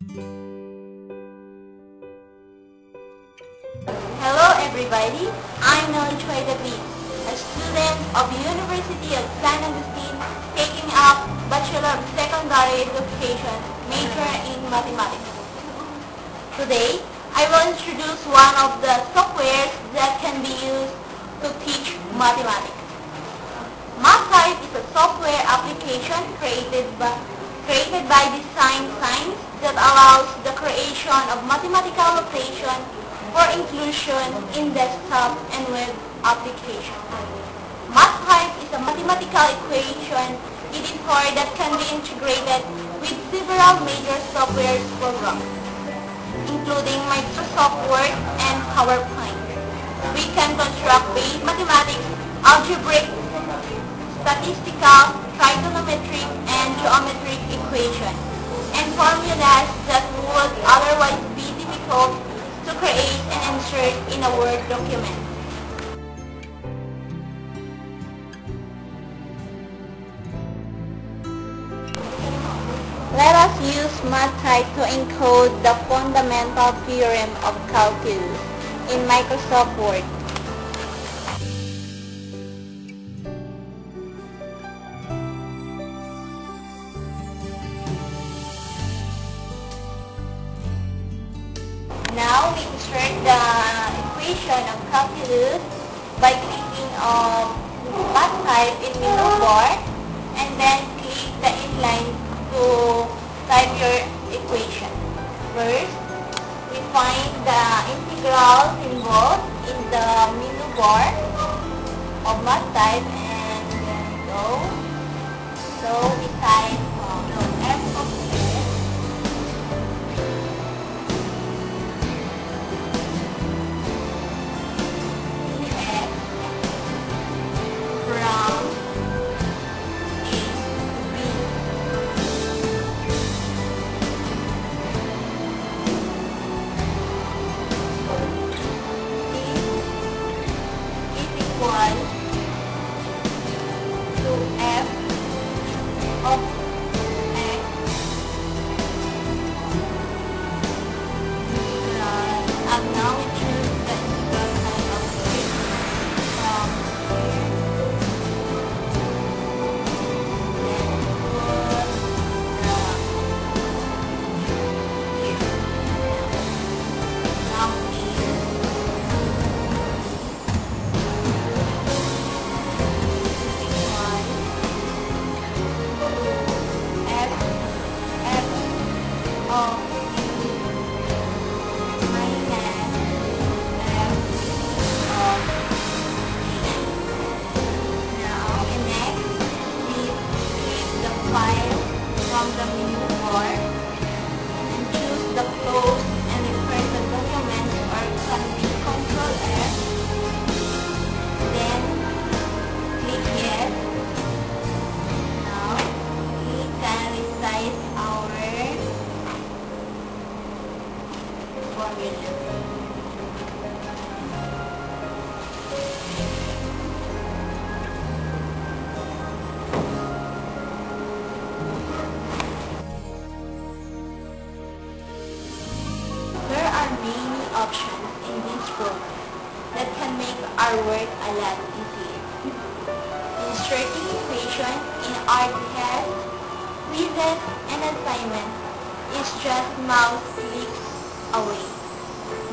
Hello everybody, I'm Noel Choi David, a student of the University of San Agustin taking up Bachelor of Secondary Education, major in Mathematics. Today, I will introduce one of the softwares that can be used to teach mathematics. MathType is a software application created by Design Science that allows the creation of mathematical notation for inclusion in desktop and web applications. MathType is a mathematical equation editor that can be integrated with several major software programs, including Microsoft Word and PowerPoint. We can construct base mathematics, algebraic, statistical, trigonometric, and geometric equations, and formulas that would otherwise be difficult to create and insert in a Word document. Let us use MathType to encode the fundamental theorem of calculus in Microsoft Word. Now we insert the equation of calculus by clicking on MathType in menu bar and then click the inline to type your equation. First, we find the integral symbol in the menu bar of MathType and then go. So we type f of x from the menu bar and choose the close and refer the document or can be Ctrl F. Then click yes. Now we can resize our formula. Options in this program that can make our work a lot easier. Inserting equation in our test, quizzes, and assignment is just mouse clicks away.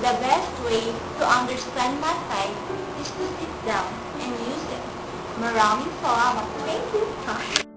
The best way to understand MathType is to sit down and use it. Maraming salamat. Thank you.